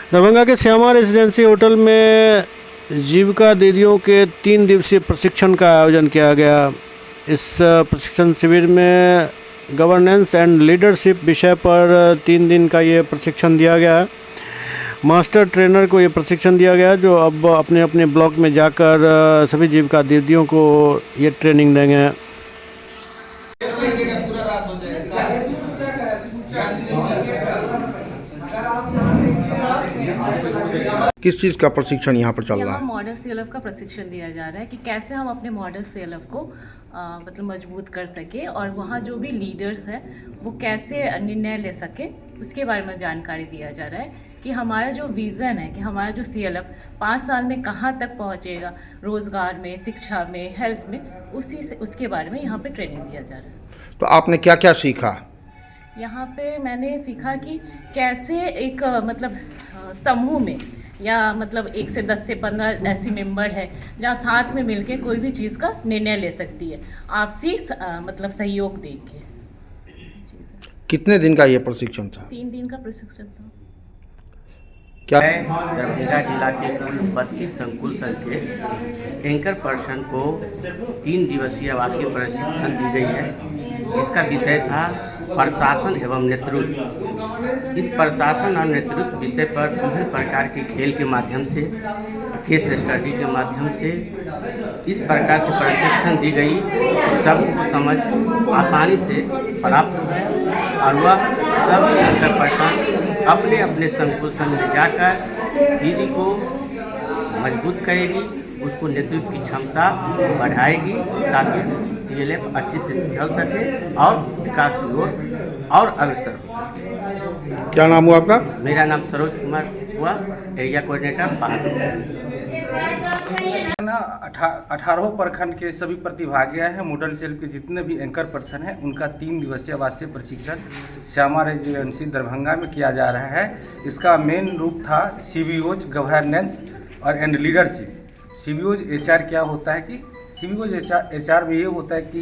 दरभंगा के Shyama residency hotel में जीविका दीदियों के 3 दिवसीय प्रशिक्षण का आयोजन किया गया। इस प्रशिक्षण शिविर में गवर्नेंस एंड लीडरशिप विषय पर 3 दिन का ये प्रशिक्षण दिया गया। मास्टर ट्रेनर को ये प्रशिक्षण दिया गया जो अब अपने अपने ब्लॉक में जाकर सभी जीविका दीदियों को ये ट्रेनिंग देंगे। किस चीज़ का प्रशिक्षण यहाँ पर चल रहा यहाँ है? मॉडल सीएलएफ का प्रशिक्षण दिया जा रहा है कि कैसे हम अपने मॉडल सीएलएफ को मतलब मजबूत कर सके और वहाँ जो भी लीडर्स हैं वो कैसे निर्णय ले सके उसके बारे में जानकारी दिया जा रहा है कि हमारा जो विज़न है कि हमारा जो सीएलएफ 5 साल में कहाँ तक पहुँचेगा, रोज़गार में, शिक्षा में, हेल्थ में, उसी से उसके बारे में यहाँ पे ट्रेनिंग दिया जा रहा है। तो आपने क्या क्या सीखा? यहाँ पे मैंने सीखा कि कैसे एक मतलब समूह में या मतलब 1 से 10 से 15 ऐसी मेंबर है जहाँ साथ में मिलके कोई भी चीज़ का निर्णय ले सकती है, आपसी मतलब सहयोग दे के। कितने दिन का ये प्रशिक्षण था? 3 दिन का प्रशिक्षण था। क्या दरभंगा जिला के कुल 32 संकुल संघ के एंकर पर्सन को 3 दिवसीय आवासीय प्रशिक्षण दी गई है, जिसका विषय था प्रशासन एवं नेतृत्व। इस प्रशासन और नेतृत्व विषय पर विभिन्न प्रकार के खेल के माध्यम से, केस स्टडी के माध्यम से इस प्रकार से प्रशिक्षण दी गई कि सबको समझ आसानी से प्राप्त हो और वह सब एंकर पर्सन अपने अपने संकुल संघ में जाकर दीदी को मजबूत करेगी, उसको नेतृत्व की क्षमता बढ़ाएगी ताकि सीएलएफ अच्छे से चल सके और विकास की ओर और अग्रसर हो सके। क्या नाम हुआ आपका? मेरा नाम सरोज कुमार हुआ, एरिया कोऑर्डिनेटर पहाड़। 18 प्रखंड के सभी प्रतिभागी हैं। मॉडल सेल के जितने भी एंकर पर्सन हैं उनका 3 दिवसीय आवासीय प्रशिक्षण श्यामा रेजिडेंसी दरभंगा में किया जा रहा है। इसका मेन रूप था सीबीओज गवर्नेंस और एंड लीडरशिप। सीबीओज एचआर क्या होता है कि सीबीओज एचआर में ये होता है कि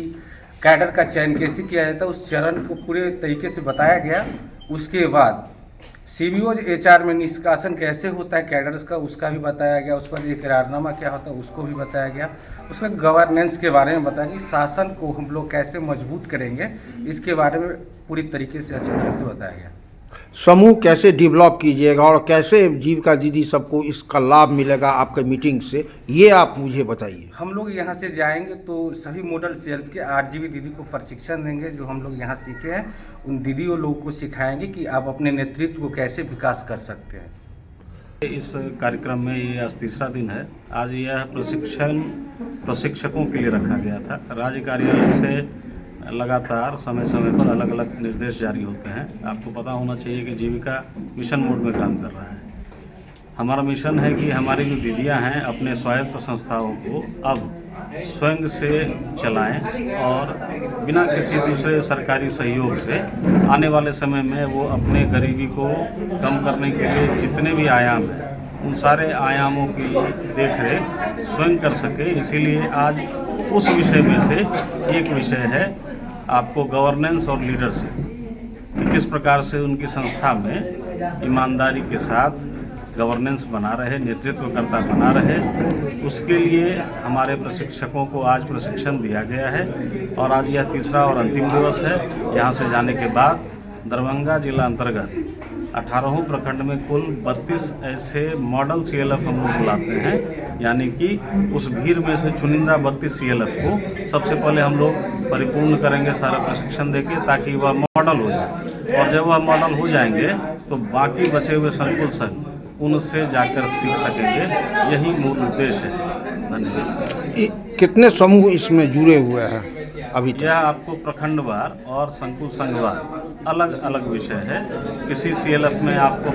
कैडर का चयन कैसे किया जाता है, उस चरण को पूरे तरीके से बताया गया। उसके बाद सीबीओज एचआर में निष्कासन कैसे होता है कैडर्स का, उसका भी बताया गया। उसके बाद इकरारनामा क्या होता है उसको भी बताया गया। उसके बाद गवर्नेंस के बारे में बताया कि शासन को हम लोग कैसे मजबूत करेंगे, इसके बारे में पूरी तरीके से अच्छी तरह से बताया गया। समूह कैसे डेवलप कीजिएगा और कैसे जीविका दीदी सबको इसका लाभ मिलेगा आपके मीटिंग से, ये आप मुझे बताइए। हम लोग यहाँ से जाएंगे तो सभी मॉडल सेल्फ के आरजीवी दीदी को प्रशिक्षण देंगे जो हम लोग यहाँ सीखे हैं। उन दीदियों लोगों को सिखाएंगे कि आप अपने नेतृत्व को कैसे विकास कर सकते हैं। इस कार्यक्रम में ये आज तीसरा दिन है। आज यह प्रशिक्षण प्रशिक्षकों के लिए रखा गया था। राज्य कार्यालय से लगातार समय समय पर अलग अलग निर्देश जारी होते हैं। आपको पता होना चाहिए कि जीविका मिशन मोड में काम कर रहा है। हमारा मिशन है कि हमारी जो दीदियां हैं अपने स्वायत्त संस्थाओं को अब स्वयं से चलाएं और बिना किसी दूसरे सरकारी सहयोग से आने वाले समय में वो अपने गरीबी को कम करने के लिए जितने भी आयाम हैं उन सारे आयामों की देखरेख स्वयं कर सके। इसीलिए आज उस विषय में से एक विषय है आपको गवर्नेंस और लीडरशिप, कि किस प्रकार से उनकी संस्था में ईमानदारी के साथ गवर्नेंस बना रहे, नेतृत्वकर्ता बना रहे। उसके लिए हमारे प्रशिक्षकों को आज प्रशिक्षण दिया गया है और आज यह तीसरा और अंतिम दिवस है। यहाँ से जाने के बाद दरभंगा जिला अंतर्गत 18 प्रखंड में कुल 32 ऐसे मॉडल सीएलएफ हम लोग बुलाते हैं, यानी कि उस भीड़ में से चुनिंदा 32 सीएलएफ को सबसे पहले हम लोग परिपूर्ण करेंगे सारा प्रशिक्षण देके, ताकि वह मॉडल हो जाए। और जब वह मॉडल हो जाएंगे तो बाकी बचे हुए संकुल संघ उनसे जाकर सीख सकेंगे। यही मूल उद्देश्य है। धन्यवाद। कितने समूह इसमें जुड़े हुए हैं अभी तक? यह आपको प्रखंडवार और संकुल संघवार अलग अलग विषय है। किसी सीएलएफ में आपको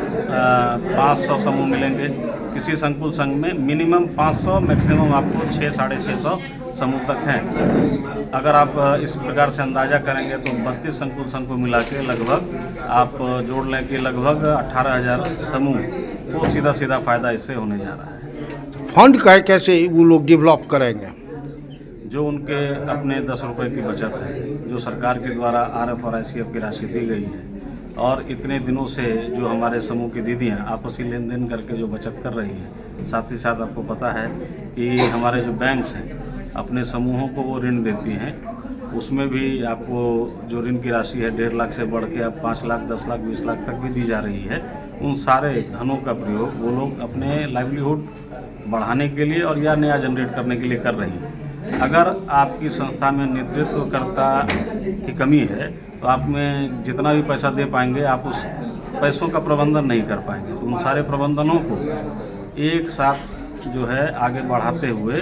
500 समूह मिलेंगे, किसी संकुल संघ में मिनिमम 500, मैक्सिमम आपको 600-650 समूह तक हैं। अगर आप इस प्रकार से अंदाज़ा करेंगे तो 32 संकुल संघ को मिला के लगभग आप जोड़ लें कि लगभग 18,000 समूह को सीधा सीधा फ़ायदा इससे होने जा रहा है। फंड का कैसे वो लोग डेवलप करेंगे? जो उनके अपने 10 रुपये की बचत है, जो सरकार के द्वारा आरएफ और आईसीएफ की राशि दी गई है, और इतने दिनों से जो हमारे समूह की दीदियाँ आपसी लेन देन करके जो बचत कर रही हैं, साथ ही साथ आपको पता है कि हमारे जो बैंक्स हैं अपने समूहों को वो ऋण देती हैं, उसमें भी आपको जो ऋण की राशि है 1.5 लाख से बढ़ के अब 5 लाख, 10 लाख, 20 लाख तक भी दी जा रही है। उन सारे धनों का प्रयोग वो लोग अपने लाइवलीहुड बढ़ाने के लिए और या नया जनरेट करने के लिए कर रही हैं। अगर आपकी संस्था में नेतृत्वकर्ता की कमी है तो आप में जितना भी पैसा दे पाएंगे आप उस पैसों का प्रबंधन नहीं कर पाएंगे। तो उन सारे प्रबंधनों को एक साथ जो है आगे बढ़ाते हुए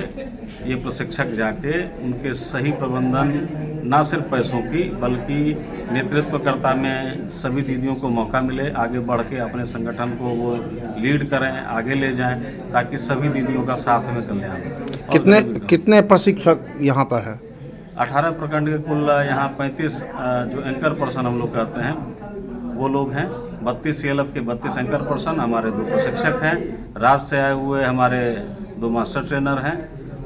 ये प्रशिक्षक जाके उनके सही प्रबंधन ना सिर्फ पैसों की बल्कि नेतृत्वकर्ता में सभी दीदियों को मौका मिले, आगे बढ़ के अपने संगठन को वो लीड करें, आगे ले जाएं, ताकि सभी दीदियों का साथ में कल्याण हो। कितने प्रशिक्षक यहाँ पर है? 18 प्रखंड के कुल यहाँ 35 जो एंकर पर्सन हम लोग कहते हैं वो लोग हैं। 32 CLF के 32 एंकर पर्सन, हमारे 2 प्रशिक्षक हैं, राज्य से आए हुए हमारे 2 मास्टर ट्रेनर हैं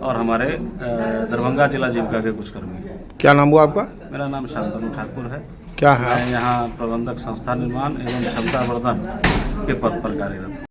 और हमारे दरभंगा जिला जीविका के कुछ कर्मी हैं। क्या नाम हुआ आपका? मेरा नाम शांतनु ठाकुर है। क्या है? मैं यहाँ प्रबंधक संस्था निर्माण एवं क्षमता वर्धन के पद पर कार्यरत हूँ।